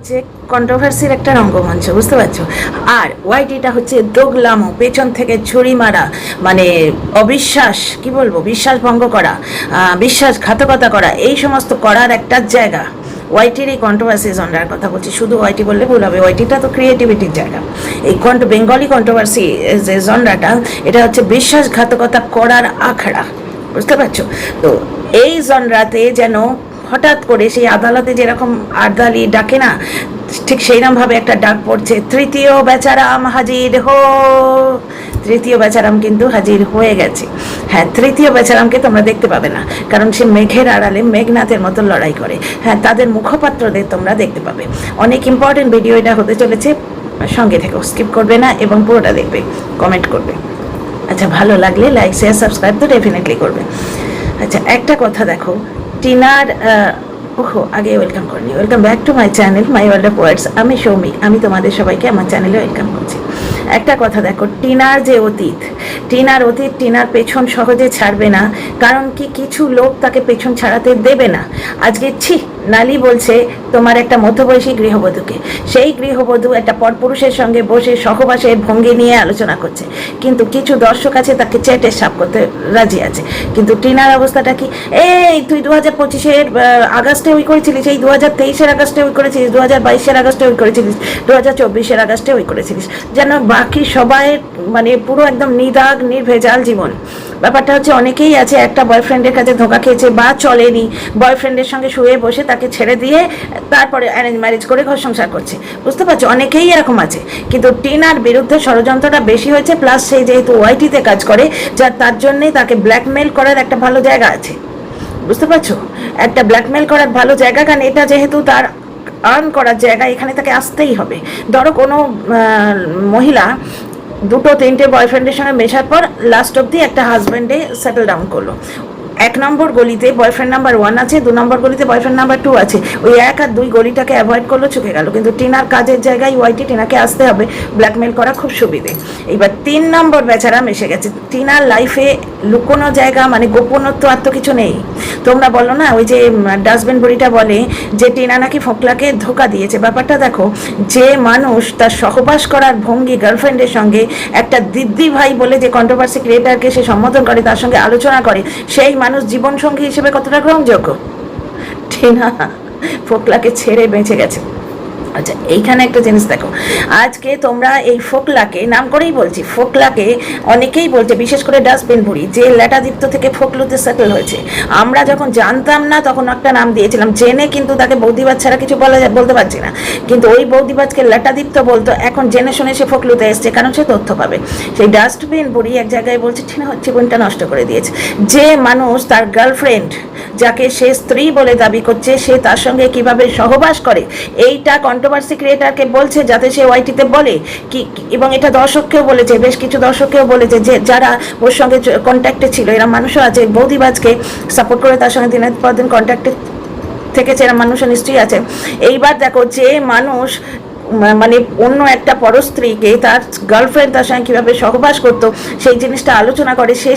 হচ্ছে কন্ট্রোভার্সির একটা রঙ্গমঞ্চ, বুঝতে পারছো। আর ওয়াইটিটা হচ্ছে দোগলামো, পেছন থেকে ছুরি মারা, মানে অবিশ্বাস, কি বলবো, বিশ্বাস ভঙ্গ করা, বিশ্বাসঘাতকতা করা, এই সমস্ত করার একটা জায়গা। ওয়াইটির এই কন্ট্রোভার্সি জনরার কথা বলছি, শুধু ওয়াইটি বললে ভুল হবে, ওয়াইটিটা তো ক্রিয়েটিভিটির জায়গা। এই বেঙ্গলি কন্ট্রোভার্সি যে জনরাটা, এটা হচ্ছে বিশ্বাসঘাতকতা করার আখড়া, বুঝতে পারছো। তো এই জনরাতে যেন হঠাৎ করে সেই আদালতে যেরকম আদালি ডাকে না, ঠিক সেইরকমভাবে একটা ডাক পড়ছে, তৃতীয় বেচারাম হাজির হো। তৃতীয় বেচারাম কিন্তু হাজির হয়ে গেছে। হ্যাঁ, তৃতীয় বেচারামকে তোমরা দেখতে পাবে না, কারণ সে মেঘের আড়ালে মেঘনাথের মতো লড়াই করে। হ্যাঁ, তাদের মুখপাত্রদের তোমরা দেখতে পাবে। অনেক ইম্পর্টেন্ট ভিডিও এটা হতে চলেছে, সঙ্গে থেকেও স্কিপ করবে না এবং পুরোটা দেখবে, কমেন্ট করবে। আচ্ছা, ভালো লাগলে লাইক শেয়ার সাবস্ক্রাইব তো ডেফিনেটলি করবে। আচ্ছা, একটা কথা দেখো, টিনার ওহো, আগে ওয়েলকাম করিনি, welcome back to my channel my world of words. আমি সৌমিক, আমি তোমাদের সবাইকে আমার চ্যানেলে ওয়েলকাম করছি। একটা কথা দেখো, টিনার যে অতীত, টিনার পেছন সহজে ছাড়বে না। কারণ কি, কিছু লোক তাকে পেছন ছাড়াতে দেবে না। আজকে নালি বলছে তোমার একটা মধ্যবয়সী গৃহবধূকে, সেই গৃহবধূ একটা পরপুরুষের সঙ্গে বসে সহবাসের ভঙ্গি নিয়ে আলোচনা করছে, কিন্তু কিছু দর্শক আছে তাকে চেটে সাপ করতে রাজি আছে। কিন্তু টিনার অবস্থাটা কি, এই তুই 2025-এর আগস্টে ওই করেছিলিস, এই 2023-এর আগস্টে ওই করেছিলিস, 2022-এর আগস্টে ওই করেছিলিস, 2024-এর আগস্টে ওই করেছিলিস, যেন বাকি সবাই মানে পুরো একদম নিদাগ নির্ভেজাল জীবন। ব্যাপারটা হচ্ছে, অনেকেই আছে একটা বয়ফ্রেন্ডের কাছে ধোঁকা খেয়েছে বা চলেনি, বয়ফ্রেন্ডের সঙ্গে শুয়ে বসে তাকে ছেড়ে দিয়ে তারপরে অ্যারেঞ্জ ম্যারেজ করে ঘর সংসার করছে, বুঝতে পারছো, অনেকেই এরকম আছে। কিন্তু টিনার বিরুদ্ধে ষড়যন্ত্রটা বেশি হয়েছে, প্লাস সে যেহেতু ওয়াইটিতে কাজ করে, তার জন্যে তাকে ব্ল্যাকমেল করার একটা ভালো জায়গা আছে, বুঝতে পারছো, একটা ব্ল্যাকমেল করার ভালো জায়গা। কারণ এটা যেহেতু তার আর্ন করার জায়গা, এখানে তাকে আসতেই হবে। ধরো কোনো মহিলা দুটো তিনটে বয়ফ্রেন্ডের সঙ্গে মেশার পর লাস্ট অব্দি একটা হাজব্যান্ডে সেটেল ডাউন করলো। 1 নম্বর গলিতে বয়ফ্রেন্ড নাম্বার 1 আছে, 2 নম্বর গলিতে বয়ফ্রেন্ড নাম্বার 2 আছে, ওই 1 আর 2 গলিটাকে অ্যাভয়েড করলো, চুকে গেল। কিন্তু টিনার কাজের জায়গায় ওয়াইটি, টিনাকে আসতে হবে, ব্ল্যাকমেল করা খুব সুবিধে। এবার 3 নম্বর বেচারাম এসে গেছে। টিনার লাইফে লুকোনো জায়গা মানে গোপনত্ব আর তো কিছু নেই। তোমরা বলো না, ওই যে ডাস্টবিন বুড়িটা বলে যে টিনা নাকি ফোকলাকে ধোকা দিয়েছে। ব্যাপারটা দেখো, যে মানুষ তার সহবাস করার ভঙ্গি গার্লফ্রেন্ডের সঙ্গে একটা দিদি ভাই বলে যে কন্ট্রোভার্সি ক্রিয়েটারকে সে সম্বোধন করে, তার সঙ্গে আলোচনা করে, সেই মানুষ জীবনসঙ্গী হিসেবে কতটা গ্রহণযোগ্য? টিনা ফোকলাকে ছেড়ে বেঁচে গেছে। আচ্ছা, এইখানে একটা জিনিস দেখো, আজকে তোমরা এই ফোকলাকে, নাম করেই বলছি, ফোকলাকে অনেকেই বলছে, বিশেষ করে ডাস্টবিন বুড়ি, যে ল্যাটাদীপ্ত থেকে ফোকলুতে সেটেল হয়েছে। আমরা যখন জানতাম না তখন একটা নাম দিয়েছিলাম, জেনে কিন্তু তাকে বৌদিবাজ ছাড়া কিছু বলতে পারছি না, কিন্তু ওই বৌদিবাজকে ল্যাটাদীপ্ত বলতো। এখন জেনে শুনে সে ফোকলুতে এসছে, কারণ সে তথ্য পাবে। সেই ডাস্টবিন বুড়ি এক জায়গায় বলছে টিনা জীবনটা নষ্ট করে দিয়েছে। যে মানুষ তার গার্লফ্রেন্ড, যাকে সে স্ত্রী বলে দাবি করছে, সে তার সঙ্গে কিভাবে সহবাস করে, এইটা কন্ট্রোভার্সি ক্রিয়েটারকে বলছে যাতে সে ওয়াইটিতে বলে কি, এবং এটা দর্শককেও বলেছে, বেশ কিছু দর্শককেও বলেছে, যে যারা ওর সঙ্গে কন্ট্যাক্টে ছিল, এরা মানুষও আছে, বৌদিবাজকে সাপোর্ট করে তার সঙ্গে দিনের পর দিন কন্ট্যাক্টে থেকেছে, এরা মানুষও নিশ্চয়ই আছে। এইবার দেখো, যে মানুষ মানে অন্য একটা পরস্ত্রীকে তার গার্লফ্রেন্ড তার সঙ্গে কীভাবে সহবাস করতো সেই জিনিসটা আলোচনা করে, সে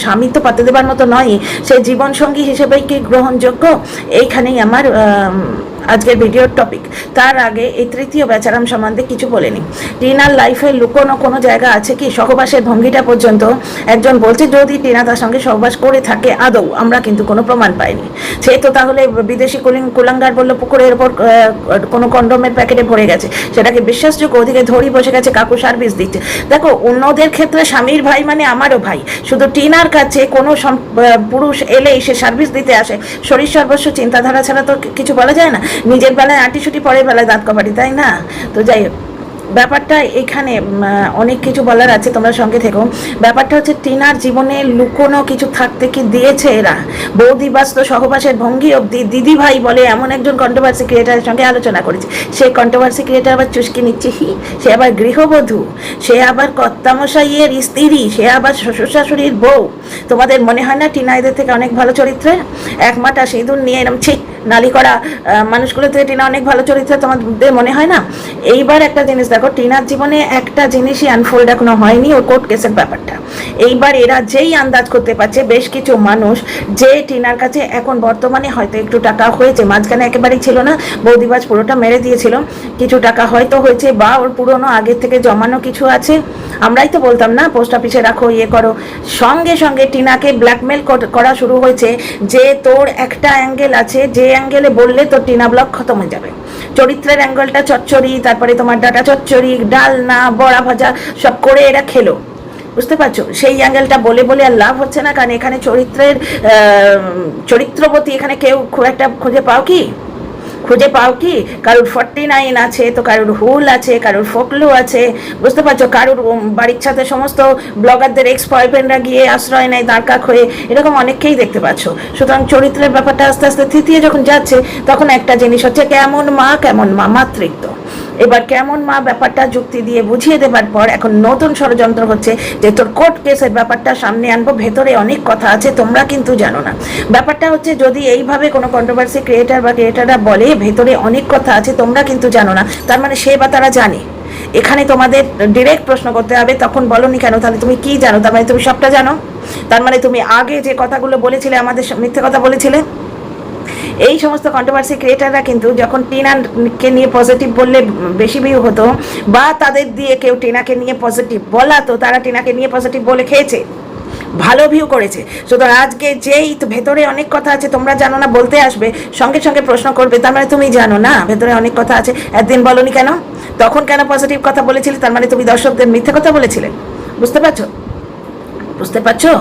স্বামী তো পাতে দেবার মতো নয়, সে জীবনসঙ্গী হিসেবেই কি গ্রহণযোগ্য? এইখানেই আমার আজকের ভিডিওর টপিক। তার আগে এই তৃতীয় বেচারাম সম্বন্ধে কিছু বলে নিই। টিনার লাইফে লুকোনো কোনো জায়গা আছে কি? সহবাসের ভঙ্গিটা পর্যন্ত একজন বলছে, যদি টিনা তার সঙ্গে সহবাস করে থাকে আদৌ, আমরা কিন্তু কোনো প্রমাণ পাইনি। সে তো তাহলে বিদেশি কুলাঙ্গার বললো পুকুরের ওপর কোনো কন্ডোমের প্যাকেটে ভরে গেছে, সেটাকে বিশ্বাসযোগ্য? ওদিকে ধরি বসে গেছে, কাকু সার্ভিস দিচ্ছে। দেখো, অন্যদের ক্ষেত্রে স্বামীর ভাই মানে আমারও ভাই, শুধু টিনার কাছে কোনো পুরুষ এলেই সে সার্ভিস দিতে আসে, শরীর সর্বস্ব চিন্তাধারা ছাড়া তো কিছু বলা যায় না। নিজের বেলায় আঁটিসুটি, পরের বেলায় দাঁত কপাটি, তাই না? তো যাই হোক, ব্যাপারটা এখানে অনেক কিছু বলার আছে, তোমরা সঙ্গে থেকো। ব্যাপারটা হচ্ছে, টিনার জীবনে লুকোনো কিছু থাকতে কি দিয়েছে এরা? বৌদিবাজ তো সহবাসের ভঙ্গি অব্দি দিদি ভাই বলে এমন একজন কন্ট্রোভার্সি ক্রিয়েটারের সঙ্গে আলোচনা করেছে। সেই কন্ট্রোভার্সি ক্রিয়েটার আবার চুস্কি নিচ্ছে, সে আবার গৃহবধূ, সে আবার কর্তামশাইয়ের স্ত্রী, সে আবার শ্বশুর শাশুড়ির বউ। তোমাদের মনে হয় না টিনা এদের থেকে অনেক ভালো চরিত্রের? 1 মাটা সিঁদুর নিয়ে এরম নালি করা মানুষগুলো থেকে টিনা অনেক ভালো চরিত্র তোমাদের মনে হয় না? এইবার একটা জিনিস দেখো, টিনার জীবনে একটা জিনিসই আনফোল্ড এখনো হয়নি, ওর কোর্ট কেসের ব্যাপারটা। এইবার এরা যেই আন্দাজ করতে পারছে বেশ কিছু মানুষ যে টিনার কাছে এখন বর্তমানে হয়তো একটু টাকা হয়েছে, মাঝখানে একেবারেই ছিল না, বৌদিবাজ পুরোটা মেরে দিয়েছিল, কিছু টাকা হয়তো হয়েছে বা ওর পুরনো আগের থেকে জমানো কিছু আছে। আমরাই তো বলতাম না পোস্ট অফিসে রাখো, ইয়ে করো। সঙ্গে সঙ্গে টিনাকে ব্ল্যাকমেল করা শুরু হয়েছে যে তোর একটা অ্যাঙ্গেল আছে, যে অ্যাঙ্গেলে বললে তোর টিনা ব্লক খতম হয়ে যাবে। চরিত্রের অ্যাঙ্গেলটা চচ্চড়ি, তারপরে তোমার ডাটা চচ্চড়ি, ডালনা, বড়া ভাজা সব করে এরা খেলো, বুঝতে পারছো? সেই অ্যাঙ্গেলটা বলে বলে আর লাভ হচ্ছে না, কারণ এখানে চরিত্রবতী এখানে কেউ খুব একটা খুঁজে পাও কি? কারোর 49 আছে, তো কারোর হুল আছে, কারোর ফোকলু আছে, বুঝতে পারছো? কারোর বাড়ির সাথে সমস্ত ব্লগারদের এক্স বয়ফ্রেন্ডরা গিয়ে আশ্রয় নেয় দাঁড়কাক হয়ে, এরকম অনেককেই দেখতে পাচ্ছ। সুতরাং চরিত্রের ব্যাপারটা আস্তে আস্তে তৃতীয় যখন যাচ্ছে, তখন একটা জিনিস হচ্ছে কেমন মা মাতৃত্ব। এবার কেমন মা ব্যাপারটা যুক্তি দিয়ে বুঝিয়ে দেবার পর এখন নতুন ষড়যন্ত্র হচ্ছে যে তোর কোর্ট কেসের ব্যাপারটা সামনে আনবো, ভেতরে অনেক কথা আছে, তোমরা কিন্তু জানো না। ব্যাপারটা হচ্ছে যদি এইভাবে কোনো কন্ট্রোভার্সি ক্রিয়েটাররা বলে ভেতরে অনেক কথা আছে তোমরা কিন্তু জানো না, তার মানে সে বা তারা জানে। এখানে তোমাদের ডিরেক্ট প্রশ্ন করতে হবে, তখন বলনি কেন? তাহলে তুমি কি জানো? তার মানে তুমি সবটা জানো। তার মানে তুমি আগে যে কথাগুলো বলেছিলে আমাদের মিথ্যে কথা বলেছিলে। এই সমস্ত কন্ট্রোভার্সি ক্রিয়েটাররা কিন্তু যখন টিনাকে নিয়ে পজিটিভ বললে বেশি ভিউ হতো, বা তাদের দিয়ে কেউ টিনাকে নিয়ে পজিটিভ বলাতো, তারা টিনাকে নিয়ে পজিটিভ বলে খেয়েছে, ভালো ভিউ করেছে। সুতরাং আজকে যেই তো ভেতরে অনেক কথা আছে তোমরা জানো না বলতে আসবে, সঙ্গে সঙ্গে প্রশ্ন করবে, তার মানে তুমি জানো না ভেতরে অনেক কথা আছে। একদিন বলনি কেন? তখন কেন পজিটিভ কথা বলেছিলে? তার মানে তুমি দর্শকদের মিথ্যে কথা বলেছিলে। বুঝতে পারছো?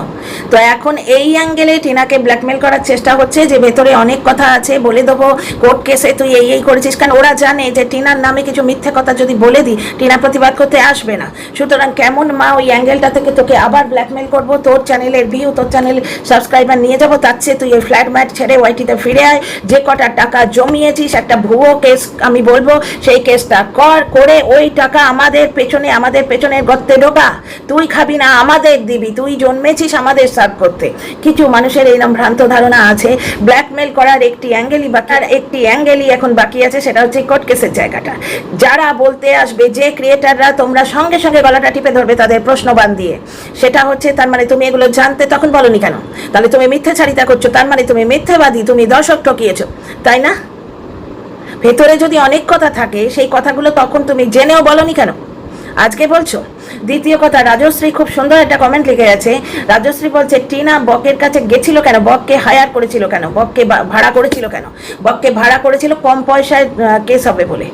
তো এখন এই অ্যাঙ্গেলে টিনাকে ব্ল্যাকমেল করার চেষ্টা হচ্ছে যে ভেতরে অনেক কথা আছে, বলে দেবো কোর্ট কেসে তুই এই করেছিস। কারণ ওরা জানে যে টিনার নামে কিছু মিথ্যে কথা যদি বলে দিই টিনা প্রতিবাদ করতে আসবে না। সুতরাং কেমন মা ওই অ্যাঙ্গেলটা থেকে তোকে আবার ব্ল্যাকমেল করবো, তোর চ্যানেলের ভিউ, তোর চ্যানেল সাবস্ক্রাইবার নিয়ে যাবো, তার চেয়ে তুই ওই ফ্ল্যাট ম্যাট ছেড়ে ওয়াইটিতে ফিরে আয়, যে কটা টাকা জমিয়েছিস একটা ভুয়ো কেস আমি বলবো, সেই কেসটা করে ওই টাকা আমাদের পেছনের গর্তে ঢোকা, তুই খাবি না আমাদের দিবি, তুই জন্মেছিস আমাদের সার্ভ করতে। কিছু মানুষের এইরকম ভ্রান্ত ধারণা আছে। ব্ল্যাকমেল করার একটি অ্যাঙ্গেলই এখন বাকি আছে, সেটা হচ্ছে কোর্ট কেসের জায়গাটা। যারা বলতে আসবে, যে ক্রিয়েটাররা তোমরা সঙ্গে সঙ্গে গলাটা টিপে ধরবে তাদের প্রশ্নবান দিয়ে, সেটা হচ্ছে তার মানে তুমি এগুলো জানতে তখন বলনি কেন? তাহলে তুমি মিথ্যাচারিতা করছো, তার মানে তুমি মিথ্যাবাদী, তুমি দর্শক ঠকিয়েছো, তাই না? ভেতরে যদি অনেক কথা থাকে সেই কথাগুলো তখন তুমি জেনেও বলনি কেন? আজকে বলছো। দ্বিতীয় কথা, রাজশ্রী খুব সুন্দর একটা কমেন্ট লিখে গেছে। রাজশ্রী বলছে টিনা বকের কাছে গেছিল কেন? বককে হায়ার করেছিল কেন? বককে ভাড়া করেছিল কেন? বককে ভাড়া করেছিল কম পয়সায় কেস হবে বলে,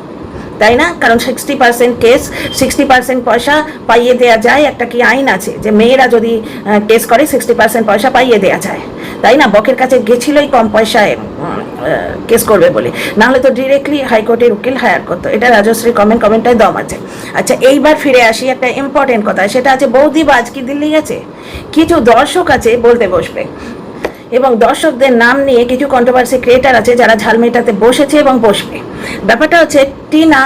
তাই না? কারণ 60% কেস, 60% পয়সা পাইয়ে দেওয়া যায়, একটা কি আইন আছে যে মেয়েরা যদি কেস করে 60% পয়সা পাইয়ে দেওয়া যায়, তাই না? বকের কাছে গেছিলই কম পয়সায় কেস করবে বলে, নাহলে তো ডিরেক্টলি হাইকোর্টের উকিল হায়ার করতো। এটা রাজশ্রীর কমেন্টটাই দম আছে। আচ্ছা, এইবার ফিরে আসি একটা ইম্পর্টেন্ট কথা, সেটা আছে বৌদিবাজ কি দিল্লি গেছে? কিছু দর্শক আছে বলতে বসবে, এবং দর্শকদের নাম নিয়ে কিছু কন্ট্রোভার্সি ক্রিয়েটার আছে যারা ঝাল মেটাতে বসেছে এবং বসবে। ব্যাপারটা হচ্ছে টিনা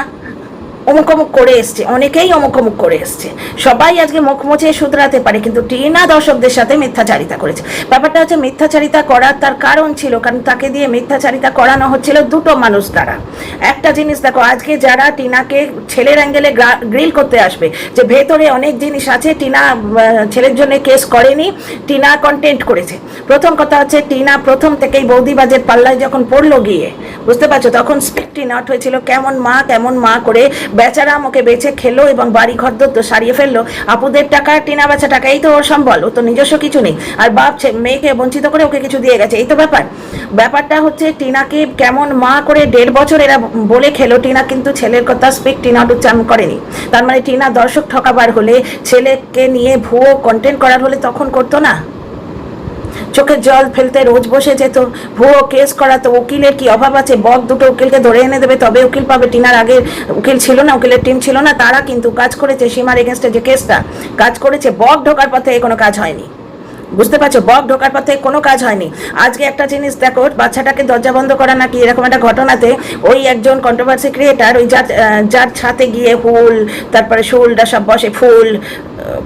অমুক করে এসছে, অনেকেই অমুক করে এসছে, সবাই আজকে মুখ মুছে শুধরাতে পারে, কিন্তু টিনা দর্শকদের সাথে মিথ্যাচারিতা করেছে। ব্যাপারটা হচ্ছে মিথ্যাচারিতা করার তার কারণ ছিল, কারণ তাকে দিয়ে মিথ্যাচারিতা করানো হচ্ছিল দুটো মানুষ দ্বারা। একটা জিনিস দেখো, আজকে যারা টিনাকে ছেলের অ্যাঙ্গেলে গ্রিল করতে আসবে যে ভেতরে অনেক জিনিস আছে, টিনা ছেলের জন্য কেস করেনি, টিনা কন্টেন্ট করেছে। প্রথম কথা হচ্ছে টিনা প্রথম থেকেই বৌদিবাজের পাল্লায় যখন পড়লো গিয়ে, বুঝতে পারছো, তখন স্পিকটি নট হয়েছিল কেমন মা করে বেচারা মুখে বেঁচে খেলো এবং বাড়ি ঘর তো সারিয়ে ফেললো। আপুদের টাকা, টিনা বেচা টাকা, এই তো ওর সম্বল, ও তো নিজস্ব কিছু নেই, আর বাপ মেয়েকে বঞ্চিত করে ওকে কিছু দিয়ে গেছে, এই তো ব্যাপারটা হচ্ছে টিনাকে কেমন মা করে 1.5 বছর এরা বলে খেলো। টিনা কিন্তু ছেলের কথা স্পিক টিনা উচ্চারণ করেনি, তার মানে টিনা দর্শক ঠকাবার হলে, ছেলেকে নিয়ে ভুয়ো কন্টেন্ট করার হলে তখন করতো না? চোখের জল ফেলতে রোজ বসে যেত, ভুয়ো কেস করাতো। উকিলের কি অভাব আছে? বক দুটো উকিলকে ধরে এনে দেবে তবে উকিল পাবে। টিনার আগে উকিল ছিল না, উকিলের টিম ছিল না, তারা কিন্তু কাজ করেছে। সীমার এগেনস্টে যে কেসটা কাজ করেছে, বক ঢোকার পথে কোনো কাজ হয়নি। বুঝতে পারছো, বক ঢোকার পর থেকে কোনো কাজ হয়নি। আজকে একটা জিনিস দেখো, বাচ্চাটাকে দরজা বন্ধ করা নাকি এরকম একটা ঘটনাতে ওই একজন কন্ট্রোভার্সি ক্রিয়েটার ওই যার ছাতে গিয়ে ফুল, তারপরে শুলটা সব বসে, ফুল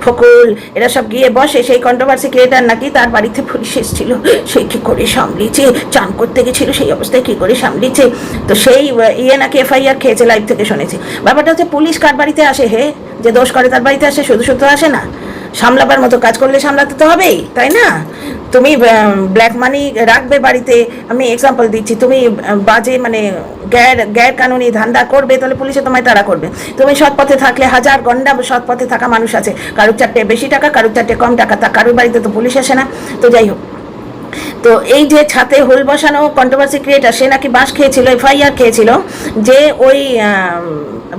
ফকুল এরা সব গিয়ে বসে, সেই কন্ট্রোভার্সি ক্রিয়েটার নাকি তার বাড়িতে পুলিশ এসেছিল, সে কী করে সামলিয়েছে, চান করতে গেছিল সেই অবস্থায় কী করে সামলিয়েছে। তো সেই নাকি এফআইআর খেয়েছে, লাইভ থেকে শুনেছি। ব্যাপারটা হচ্ছে পুলিশ কার বাড়িতে আসে হে, যে দোষ করে তার বাড়িতে আসে, শুধু শুধু আসে না। সামলাবার মতো কাজ করলে সামলাতে তো হবেই, তাই না? তুমি ব্ল্যাক মানি রাখবে বাড়িতে, আমি এক্সাম্পল দিচ্ছি, তুমি বাজে মানে গ্যার কানুনি ধান্দা করবে, তাহলে পুলিশে তোমায় তাড়া করবে। তুমি সৎ পথে থাকলে হাজার গন্ডা সৎ পথে থাকা মানুষ আছে, কারোর চারটে বেশি টাকা, কারোর চারটে কম টাকা, তা কারোর বাড়িতে তো পুলিশ আসে না। তো যাই হোক, তো এই যে ছাতে হোল বসানো কন্ট্রোভার্সি ক্রিয়েটার, সে নাকি বাঁশ খেয়েছিল, এফআইআর খেয়েছিল যে ওই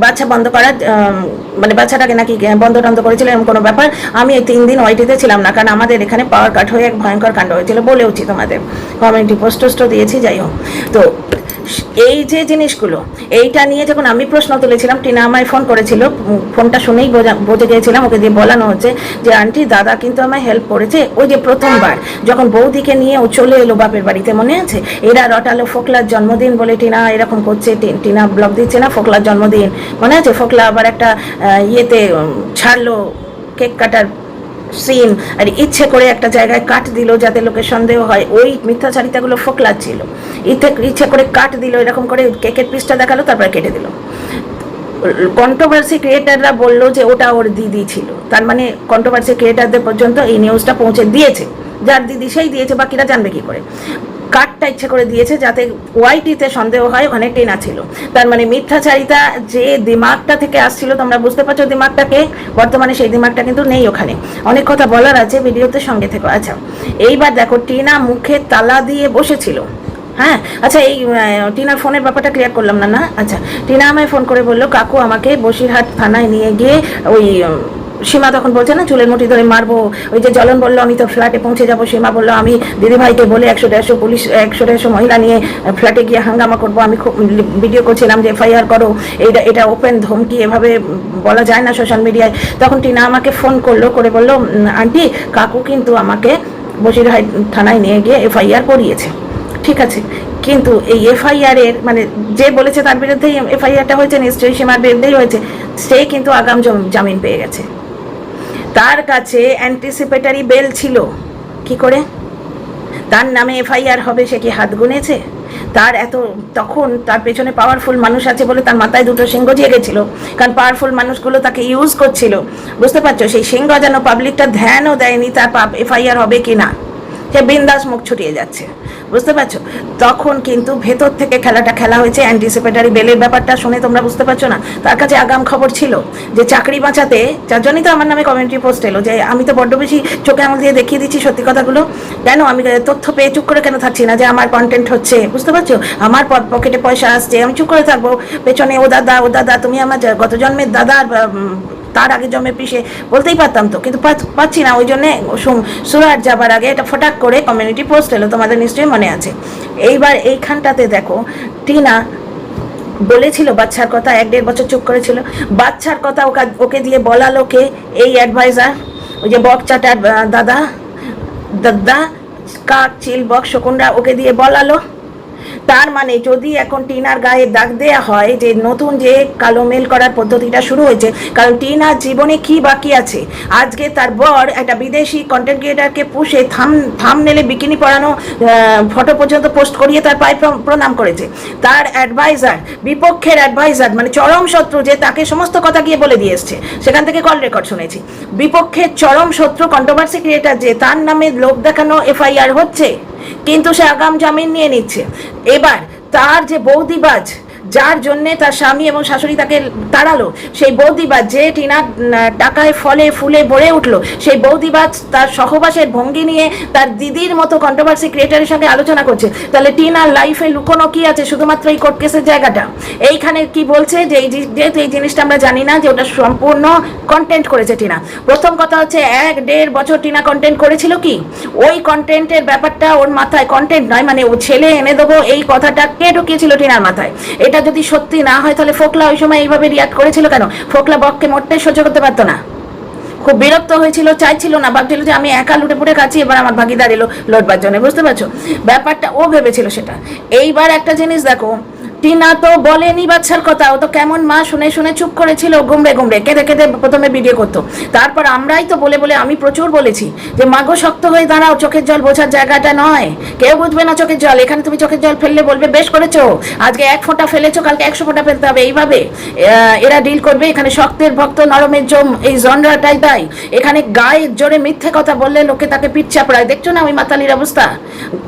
বাচ্চা বন্ধ করার, মানে বাচ্চাটাকে নাকি বন্ধ টন্ধ করেছিল এরকম কোনো ব্যাপার। আমি এই 3 দিন ওয়াইটিতে ছিলাম না, কারণ আমাদের এখানে পাওয়ার কাট হয়ে এক ভয়ঙ্কর কাণ্ড হয়েছিল, বলেওছি তোমাদের, কমিউনিটি পোস্টও দিয়েছি। যাই হোক, তো এই যে জিনিসগুলো, এইটা নিয়ে যখন আমি প্রশ্ন তুলেছিলাম, টিনা আমায় ফোন করেছিল, ফোনটা শুনেই বুঝে গিয়েছিলাম, ওকে দিয়ে বলানো হচ্ছে যে আন্টি দাদা কিন্তু আমায় হেল্প করেছে। ওই যে প্রথমবার যখন বৌদিকে নিয়ে ও চলে এলো বাপের বাড়িতে, মনে আছে, এরা রটালো ফোকলার জন্মদিন বলে টিনা এরকম করছে, টিনা ব্লগ দিচ্ছে না, ফোকলার জন্মদিন, মনে আছে? ফোকলা আবার একটা ইয়েতে ছাড়লো কেক কাটার সিন, আর ইচ্ছে করে একটা জায়গায় কাট দিল যাতে লোকের সন্দেহ হয়, ওই মিথ্যাচারিতাগুলো ফোকলার ছিল। ইচ্ছে করে কাট দিল, এরকম করে কেকের পিসটা দেখালো, তারপরে কেটে দিল। কন্ট্রোভার্সি ক্রিয়েটাররা বললো যে ওটা ওর দিদি ছিল, তার মানে কন্ট্রোভার্সি ক্রিয়েটারদের পর্যন্ত এই নিউজটা পৌঁছে দিয়েছে, যার দিদি সেই দিয়েছে, বাকিরা জানবে কি করে? কাটটা ইচ্ছে করে দিয়েছে যাতে ওয়াইটিতে সন্দেহ হয় ওখানে টিনা ছিল। তার মানে মিথ্যাচারিতা যে দিমাগটা থেকে আসছিল, তোমরা বুঝতে পারছো দিমাগটাকে, বর্তমানে সেই দিমাগটা কিন্তু নেই ওখানে। অনেক কথা বলার আছে, ভিডিওতে সঙ্গে থেকো। আচ্ছা, এইবার দেখো, টিনা মুখে তালা দিয়ে বসেছিল। হ্যাঁ, আচ্ছা, এই টিনার ফোনের ব্যাপারটা ক্লিয়ার করলাম না। না, আচ্ছা, টিনা আমায় ফোন করে বললো কাকু আমাকে বসিরহাট থানায় নিয়ে গিয়ে, ওই সীমা তখন বলছে না চুলের মুঠি ধরে মারবো, ওই যে জ্বলন বললো আমি তো ফ্ল্যাটে পৌঁছে যাবো, সীমা বললো আমি দিদিভাইকে বলে 100-150 পুলিশ, 100-150 মহিলা নিয়ে ফ্ল্যাটে গিয়ে হাঙ্গামা করবো, আমি খুব ভিডিও করছিলাম যে এফআইআর করো, এটা ওপেন ধমকি, এভাবে বলা যায় না সোশ্যাল মিডিয়ায়। তখন টিনা আমাকে ফোন করলো, করে বললো আন্টি কাকু কিন্তু আমাকে বসিরহাট থানায় নিয়ে গিয়ে এফআইআর করিয়েছে। ঠিক আছে, কিন্তু এই এফআইআর এর মানে যে বলেছে তার বিরুদ্ধেই এফআইআরটা হয়েছে, নিশ্চয়ই সীমার বিরুদ্ধেই হয়েছে, সে কিন্তু আগাম জামিন পেয়ে গেছে। তার কাছে অ্যান্টিসিপেটারি বেল ছিল, কি করে তার নামে এফআইআর হবে? সে কি হাত গুনেছে? তার এত, তখন তার পেছনে পাওয়ারফুল মানুষ আছে বলে তার মাথায় দুটো সিংহ জেগেছিল, কারণ পাওয়ারফুল মানুষগুলো তাকে ইউজ করছিল, বুঝতে পারছো? সেই সিংহ যেন পাবলিকটা ধ্যানও দেয়নি তার এফআইআর হবে কি না, সে বিন্দাস মুখ ছুটিয়ে যাচ্ছে, বুঝতে পারছো? তখন কিন্তু ভেতর থেকে খেলাটা খেলা হয়েছে। অ্যান্টিসিপেটারি বেলের ব্যাপারটা শুনে তোমরা বুঝতে পারছো না, তার কাছে আগাম খবর ছিল যে চাকরি বাঁচাতে, যার জন্যই তো আমার নামে কমিউনিটি পোস্ট এলো যে আমি তো বড্ড বেশি চোখে আঙুল দিয়ে দেখিয়ে দিচ্ছি সত্যি কথাগুলো, কেন আমি তথ্য পেয়ে চুপ করে কেন থাকছি না, যে আমার কন্টেন্ট হচ্ছে, বুঝতে পারছো? আমার পকেটে পয়সা আসছে, আমি চুপ করে থাকবো? পেছনে ও দাদা তুমি আমার গত জন্মের দাদার, তার আগে জন্মে পিসে বলতেই পারতাম তো, কিন্তু পাচ্ছি না, ওই জন্যে সুরাট যাবার আগে এটা ফটাক করে কমিউনিটি পোস্ট এলো, তোমাদের নিশ্চয়ই মনে আছে। এইবার এইখানটাতে দেখো, টিনা বলেছিল বাচ্চার কথা, 1-1.5 বছর চুপ করেছিল, বাচ্চার কথা ওকে দিয়ে বলালো কে? এই অ্যাডভাইজার, ওই যে বক চাটার দাদা কাক চিল বক শকুনরা, ওকে দিয়ে বলালো। তার মানে যদি এখন টিনার গায়ে দাগ দেয়া হয় যে নতুন যে কালো মেল করার পদ্ধতিটা শুরু হয়েছে, কারণ টিনার জীবনে কি বাকি আছে? আজকে তার বর একটা বিদেশি কন্টেন্ট ক্রিয়েটারকে পুষে থামনেলে বিকিনি পরানো ফটো পর্যন্ত পোস্ট করিয়ে তার পায়ে প্রণাম করেছে। তার অ্যাডভাইজার, বিপক্ষের অ্যাডভাইজার মানে চরম শত্রু, যে তাকে সমস্ত কথা গিয়ে বলে দিয়ে এসছে, সেখান থেকে কল রেকর্ড শুনেছি। বিপক্ষের চরম শত্রু কন্ট্রোভার্সি ক্রিয়েটার, যে তার নামে লোক দেখানো এফআইআর হচ্ছে, কিন্তু সে আগাম জামিন নিয়ে নিচ্ছে। এবার তার যে বৌদিবাজ, যার জন্যে তার স্বামী এবং শাশুড়ি তাকে তাড়ালো, সেই বৌদিবাজ যে টিনার টাকায় ফলে ফুলে ভরে উঠলো, সেই বৌদিবাজ তার সহবাসের ভঙ্গি নিয়ে তার দিদির মতো কন্ট্রোভার্সি ক্রিয়েটারের সঙ্গে আলোচনা করছে। তাহলে টিনার লাইফে লুকোনো কি আছে? শুধুমাত্র এই কোর্ট কেসের জায়গাটা। এইখানে কি বলছে যে যেহেতু এই জিনিসটা আমরা জানি না যে ওটা সম্পূর্ণ কন্টেন্ট করেছে টিনা। প্রথম কথা হচ্ছে 1-1.5 বছর টিনা কন্টেন্ট করেছিল কি? ওই কন্টেন্টের ব্যাপারটা ওর মাথায়, কন্টেন্ট নয় মানে ও ছেলে এনে দেবো এই কথাটা কে ঢুকিয়েছিল টিনার মাথায়? এটা যদি সত্যি না হয় তাহলে ফোকলা ওই সময় এইভাবে রিয়াক্ট করেছিল কেন? ফোকলা বককে মোটে সহ্য করতে পারতো না, খুব বিরক্ত হয়েছিল, চাইছিল না, ভাবছিল যে আমি একা লুটে পুটে খাচ্ছি, এবার আমার ভাগিদার এলো লড়বার জন্য, বুঝতে পারছো ব্যাপারটা, ও ভেবেছিল সেটা। এইবার একটা জিনিস দেখো, টিনা তো বলেনি বাচ্চার কথা, ও তো কেমন মা শুনে শুনে চুপ করেছিল, গুমড়ে গুমড়ে কেঁদে কেঁদে প্রথমে ভিডিও করতো, তারপর আমরাই তো বলে বলে, আমি প্রচুর বলেছি যে মাগো শক্ত হয়ে দাঁড়াও, চোখের জল বোঝার জায়গাটা নয়, কেউ বুঝবে না চোখের জল, এখানে তুমি চোখের জল ফেললে বলবে বেশ করেছো, আজকে 1 ফোঁটা ফেলেছো, কালকে 100 ফোঁটা ফেলতে হবে, এইভাবে এরা ডিল করবে। এখানে শক্তের ভক্ত নরমের জম, এই জনরাটাই তাই, এখানে গায়ে জোরে মিথ্যে কথা বললে লোকে তাকে পিঠ চাপড়ায়, দেখছো না ওই মাতালির অবস্থা,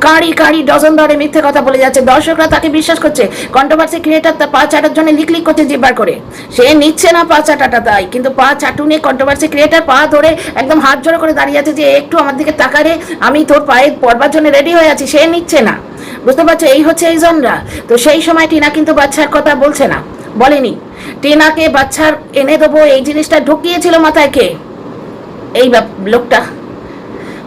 কাঁড়ি কাঁড়ি ডজন ধরে মিথ্যে কথা বলে যাচ্ছে, দর্শকরা তাকে বিশ্বাস করছে, কন্ট্রোভার্সি ক্রিয়েটার তার পা চাটার জন্য লিক করছে জিব্বার করে, সে নিচ্ছে না পা চাটাটা, তাই কিন্তু পা চাটুনে কন্ট্রোভার্সি ক্রিয়েটার পা ধরে একদম হাত জোড়ো করে দাঁড়িয়ে আছে যে একটু আমার দিকে তাকারে, আমি তোর পায়ে পড়বার জন্য রেডি হয়ে আছি, সে নিচ্ছে না, বুঝতে পারছো, এই হচ্ছে এই জনরা। তো সেই সময় টিনা কিন্তু বাচ্চার কথা বলছে না, বলেনি, টিনাকে বাচ্চার এনে দেবো এই জিনিসটা ঢুকিয়েছিল মাথায় কে, এই লোকটা,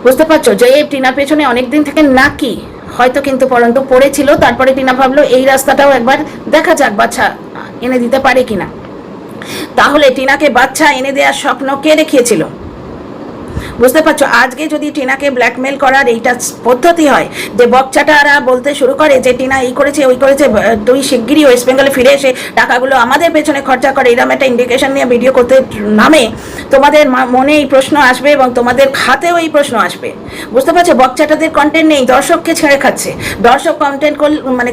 বুঝতে পারছো, যে টিনার পেছনে অনেকদিন থেকে নাকি হয়তো কিন্তু পরন্ত পড়েছিল, তারপরে টিনা ভাবলো এই রাস্তাটাও একবার দেখা যাক বাচ্চা এনে দিতে পারে কিনা। তাহলে টিনাকে বাচ্চা এনে দেওয়ার স্বপ্ন কে দেখিয়েছিল, বুঝতে পারছো। আজকে যদি টিনাকে ব্ল্যাকমেল করার এইটা পদ্ধতি হয়, যে বকচাটারা বলতে শুরু করে যে টিনা এই করেছে ওই করেছে, তুই শিগগিরই ওয়েস্ট বেঙ্গলে ফিরে এসে টাকাগুলো আমাদের পেছনে খরচা করে, এরকম একটা ইন্ডিকেশন নিয়ে ভিডিও করতে নামে, তোমাদের মনে এই প্রশ্ন আসবে এবং তোমাদের হাতেও এই প্রশ্ন আসবে, বুঝতে পারছো। বকচাটাদের কন্টেন্ট নেই, দর্শককে ছেড়ে খাচ্ছে, দর্শক কন্টেন্ট করলে মানে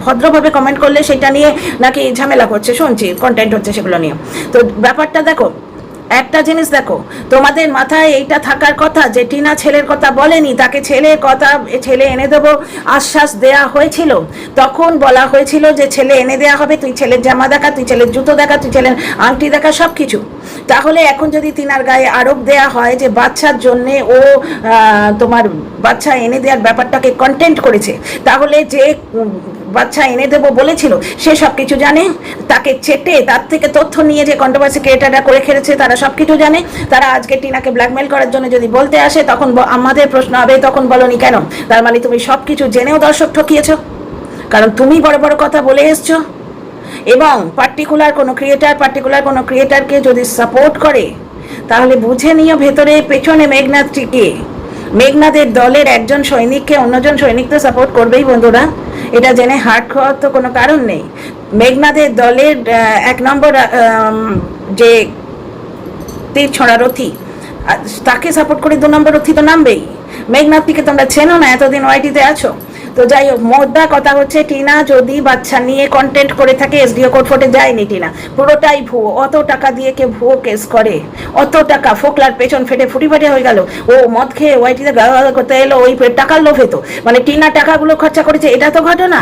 ভদ্রভাবে কমেন্ট করলে সেটা নিয়ে নাকি ঝামেলা করছে, শুনছি কন্টেন্ট হচ্ছে সেগুলো নিয়ে। তো ব্যাপারটা দেখো, একটা জিনিস দেখো, তোমাদের মাথায় এইটা থাকার কথা যে টিনা ছেলের কথা বলেনি, তাকে ছেলে এনে দেবো আশ্বাস দেয়া হয়েছিল, তখন বলা হয়েছিল যে ছেলে এনে দেয়া হবে, তুই ছেলের জামা দেখা, তুই ছেলের জুতো দেখা, তুই ছেলের আংটি দেখা, সব কিছু। তাহলে এখন যদি টিনার গায়ে আরোপ দেয়া হয় যে বাচ্চার জন্যে ও তোমার বাচ্চা এনে দেওয়ার ব্যাপারটাকে কন্টেন্ট করেছে, তাহলে যে বাচ্চা এনে দেবো বলেছিল সে সব কিছু জানে, তাকে চেটে তার থেকে তথ্য নিয়ে যে কন্ট্রোভার্সি ক্রিয়েটাররা করে খেলেছে তারা সব কিছু জানে। তারা আজকে টিনাকে ব্ল্যাকমেল করার জন্য যদি বলতে আসে, তখন আমাদের প্রশ্ন হবে তখন বলনি কেন, তার মানে তুমি সব কিছু জেনেও দর্শক ঠকিয়েছ, কারণ তুমি বড় বড় কথা বলে এসছো। এবং পার্টিকুলার কোনো ক্রিয়েটারকে যদি সাপোর্ট করে, তাহলে বুঝে নিও ভেতরে পেছনে মেঘনাথটিকে, মেঘনাথের দলের একজন সৈনিককে অন্যজন সৈনিক তো সাপোর্ট করবেই বন্ধুরা, এটা জেনে হার্ট খাওয়ার তো কোনো কারণ নেই। মেঘনাথের দলের 1 নম্বর যে তীর ছড়া রথি, তাকে সাপোর্ট করে 2 নম্বর রথি তো নামবেই। মেঘনাথটিকে তোমরা চেনো না, এতদিন ওয়াইটিতে আছো। তো যাই হোক, মোদ্দা কথা হচ্ছে, টিনা যদি বাচ্চা নিয়ে কন্টেন্ট করে থাকে, এসডিও কোর্ট ফোর্টে যায়নি টিনা, পুরোটাই ভুয়ো। অত টাকা দিয়ে কে ভুয়ো কেস করে, অত টাকা, ফোকলার পেছন ফেটে ফুটি ফাটে হয়ে গেল, ও মদ খেয়ে ওয়াইটিতে গাওয়া করতে এলো ওই টাকার লোভে, তো মানে টিনা টাকাগুলো খরচা করেছে, এটা তো ঘটনা,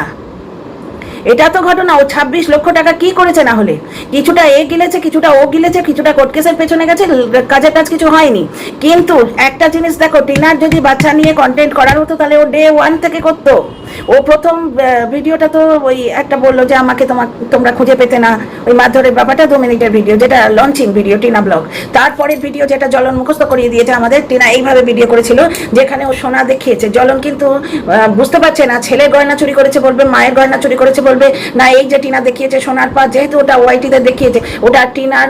এটা তো ঘটনা। ও 26 লক্ষ টাকা কি করেছে, না হলে কিছুটা এ গিলেছে, কিছুটা ও গিলেছে, কিছুটা কোর্ট কেসের পেছনে গেছে, কাজের কাজ কিছু হয়নি। কিন্তু একটা জিনিস দেখো, টিনার যদি বাচ্চা নিয়ে কন্টেন্ট করার হতো তাহলে ও ডে 1 থেকে করতো। ও প্রথম ভিডিওটা তো ওই একটা বললো যে আমাকে তোমরা খুঁজে পেতে না, ওই মারধরের ব্যাপারটা 2 মিনিটের ভিডিও, যেটা লঞ্চিং ভিডিও টিনা ব্লগ। তারপরের ভিডিও যেটা জ্বলন মুখস্থ করিয়ে দিয়েছে আমাদের, টিনা এইভাবে ভিডিও করেছিল যেখানে ও সোনা দেখিয়েছে। জ্বলন কিন্তু বুঝতে পারছে না ছেলের গয়না চুরি করেছে বলবে, মায়ের গয়না চুরি করেছে বলবে, না এই যে টিনা দেখিয়েছে সোনার পা, যেহেতু ওটা ওয়াইটিতে দেখিয়েছে, ওটা টিনার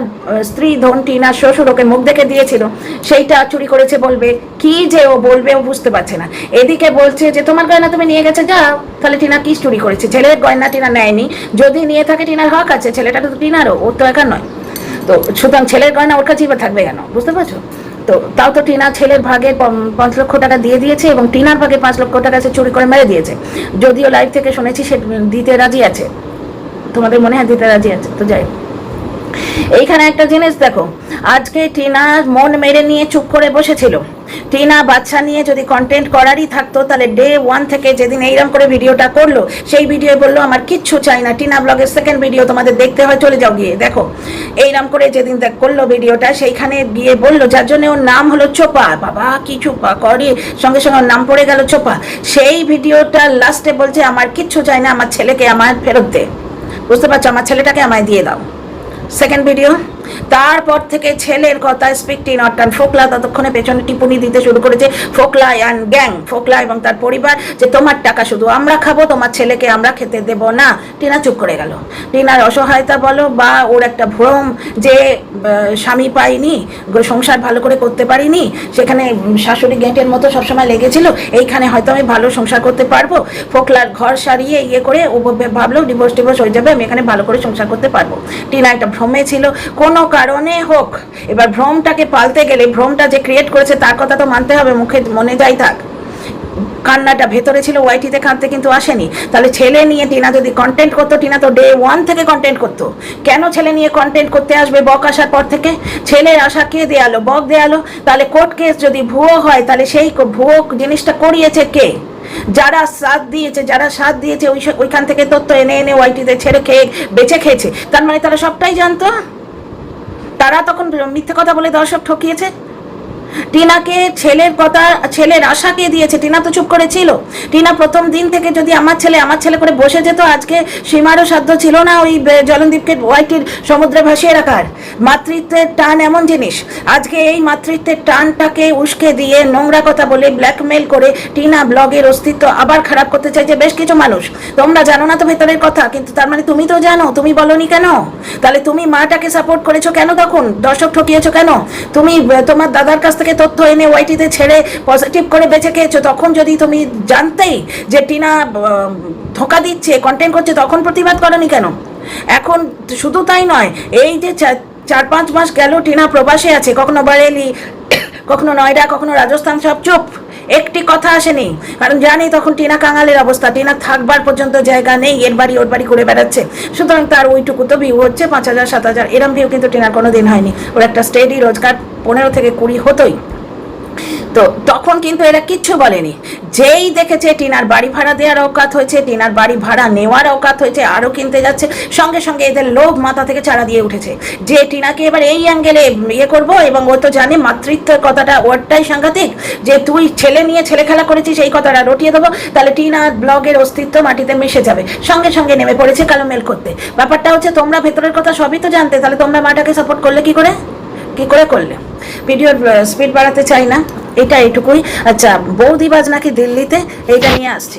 স্ত্রী ধন, টিনার শ্বশুর ওকে মুখ দেখে দিয়েছিল, সেইটা চুরি করেছে বলবে, কি যে ও বলবে ও বুঝতে পারছে না। এদিকে বলছে যে তোমার গয়না তুমি নিয়ে গেছে, যাও, তাহলে টিনা কি চুরি করেছে? ছেলের গয়না টিনা নেয়নি, যদি নিয়ে থাকে টিনার হক আছে, ছেলেটা তো টিনারও, ওর তো একা নয়। তো সুতরাং ছেলের গয়না ওর কাছেই বা থাকবে কেন, বুঝতে পারছো? তো তাও তো টিনা ছেলের ভাগে 5 লক্ষ টাকা দিয়ে দিয়েছে এবং টিনার ভাগে 5 লক্ষ টাকা সে চুরি করে মেরে দিয়েছে। যদিও লাইভ থেকে শুনেছি সে দিতে রাজি আছে, তোমাদের মনে হয় দিতে রাজি আছে। তো যাই, এইখানে একটা জিনিস দেখো, আজকে টিনা মন মেরে নিয়ে চুপ করে বসেছিল। টিনা বাচ্চা নিয়ে যদি কন্টেন্ট করারই থাকতো, তাহলে ডে 1 থেকে যেদিন এইরকম করে ভিডিওটা করলো, সেই ভিডিও বললো আমার কিচ্ছু চাই না। টিনা ব্লগের 2nd ভিডিও তোমাদের দেখতে হয়, চলে যাও গিয়ে দেখো। এইরকম করে যেদিন করলো ভিডিওটা, সেইখানে গিয়ে বললো, যার জন্য ওর নাম হলো চোপা, বাবা কি চোপা করে, সঙ্গে সঙ্গে ওর নাম পড়ে গেল চোপা। সেই ভিডিওটা লাস্টে বলছে আমার কিচ্ছু চাই না, আমার ছেলেকে আমার ফেরত দে, বুঝতে পারছো, আমার ছেলেটাকে আমায় দিয়ে দাও। 2nd video. তারপর থেকে ছেলের কথা স্পিকটি নট, কারণ ফোকলা ততক্ষণে পেছনে টিপুনি দিতে শুরু করেছে, ফোকলা অ্যান্ড গ্যাং, ফোকলা এবং তার পরিবার, যে তোমার টাকা শুধু আমরা খাবো, তোমার ছেলেকে আমরা খেতে দেব না। টিনা চুপ করে গেল। টিনার অসহায়তা বলো বা ওর একটা ভ্রম যে স্বামী পাইনি, সংসার ভালো করে করতে পারিনি, সেখানে শাশুড়ি গেঁটের মতো সবসময় লেগেছিল, এইখানে হয়তো আমি ভালো সংসার করতে পারবো, ফোকলার ঘর সারিয়ে ইয়ে করে ও ভাবলো ডিভোর্স হয়ে যাবে, আমি এখানে ভালো করে সংসার করতে পারবো। টিনা একটা ভ্রমে ছিল, কোনো কারণে হোক। এবার ভ্রমটাকে পালতে গেলে ভ্রমটা যে ক্রিয়েট করেছে তার কথা তো মানতে হবে, মুখে মনে যাই থাক, কান্নাটা ভেতরে ছিল, ওয়াইটিতে কাঁদতে কিন্তু আসেনি। তাহলে ছেলে নিয়ে টিনা যদি কন্টেন্ট করতো, টিনা তো ডে 1 থেকে কন্টেন্ট করতো। কেন ছেলে নিয়ে কন্টেন্ট করতে আসবে বক আসার পর থেকে? ছেলের আশা কে দেয়ালো? বক দেয়ালো। তাহলে কোর্ট কেস যদি ভুয়ো হয়, তাহলে সেই ভুয়ো জিনিসটা করিয়েছে কে? যারা সাথ দিয়েছে ওইখান থেকে তথ্য এনে ওয়াইটিতে ছেড়ে খেয়ে বেঁচে খেয়েছে, তার মানে তারা সবটাই জানতো। তারা তখন মিথ্যে কথা বলে দর্শক ঠকিয়েছে। টিনাকে ছেলের আশা কে দিয়েছে? টিনা তো চুপ করে ছিল। টিনা প্রথম দিন থেকে যদি আমার ছেলে করে বসে যেত, আজকে সীমারও সাধ্য ছিল না ওই জলনদীপকে ওয়াইটির সমুদ্রে ভাসিয়ে রাখার। মাতৃত্বের টান এমন জিনিস, আজকে এই মাতৃত্বের টানটাকে উস্কে দিয়ে নোংরা কথা বলে ব্ল্যাকমেল করে টিনা ব্লগের অস্তিত্ব আবার খারাপ করতে চাইছে বেশ কিছু মানুষ। তোমরা জানো না তো ভেতরের কথা, কিন্তু তার মানে তুমি তো জানো, তুমি বলনি কেন? তাহলে তুমি মাটাকে সাপোর্ট করেছো কেন? তখন দর্শক ঠকিয়েছো কেন? তুমি তোমার দাদার কাছ থেকে তথ্য এনে ওয়াইটিতে ছেড়ে পজিটিভ করে বেঁচে খেয়েছো। তখন যদি তুমি জানতেই যে টিনা ধোঁকা দিচ্ছে, কন্টেন্ট করছে, তখন প্রতিবাদ করনি কেন? এখন শুধু তাই নয়, এই যে 4-5 মাস গেল টিনা প্রবাসে আছে, কখনো বারেলি, কখনো নয়ডা, কখনো রাজস্থান, সব চুপ, একটি কথা আসেনি। কারণ জানি তখন টিনা কাঙালের অবস্থা, টিনা থাকবার পর্যন্ত জায়গা নেই, এর বাড়ি ওর বাড়ি করে বেড়াচ্ছে। সুতরাং তার ওইটুকু তো ভিউ হচ্ছে 5,000-7,000, এরম ভিউ কিন্তু টিনার কোনো দিন হয়নি। ওর একটা স্টেডি রোজগার 15 থেকে 20 হতোই। তো তখন কিন্তু এরা কিচ্ছু বলেনি। যেই দেখেছে টিনার বাড়ি ভাড়া দেওয়ার অকাত হয়েছে, টিনার বাড়ি ভাড়া নেওয়ার অকাত হয়েছে, আরও কিনতে যাচ্ছে, সঙ্গে সঙ্গে এদের লোভ মাথা থেকে চাড়া দিয়ে উঠেছে যে টিনাকে এবার এই অ্যাঙ্গেলে ইয়ে করবো। এবং ও তো জানে মাতৃত্বের কথাটা ওরটাই সাংঘাতিক, যে তুই ছেলে নিয়ে ছেলে খেলা করেছিস, এই কথাটা রটিয়ে দেবো, তাহলে টিনার ব্লগের অস্তিত্ব মাটিতে মিশে যাবে। সঙ্গে সঙ্গে নেমে পড়েছে কালো মেল করতে। ব্যাপারটা হচ্ছে তোমরা ভেতরের কথা সবই তো জানতে, তাহলে তোমরা মাটাকে সাপোর্ট করলে কি করে করলে? ভিডিওর স্পিড বাড়াতে চাই না, এটা এইটুকুই। আচ্ছা, বৌদিবাজ নাকি দিল্লিতে, এইটা নিয়ে আসছে।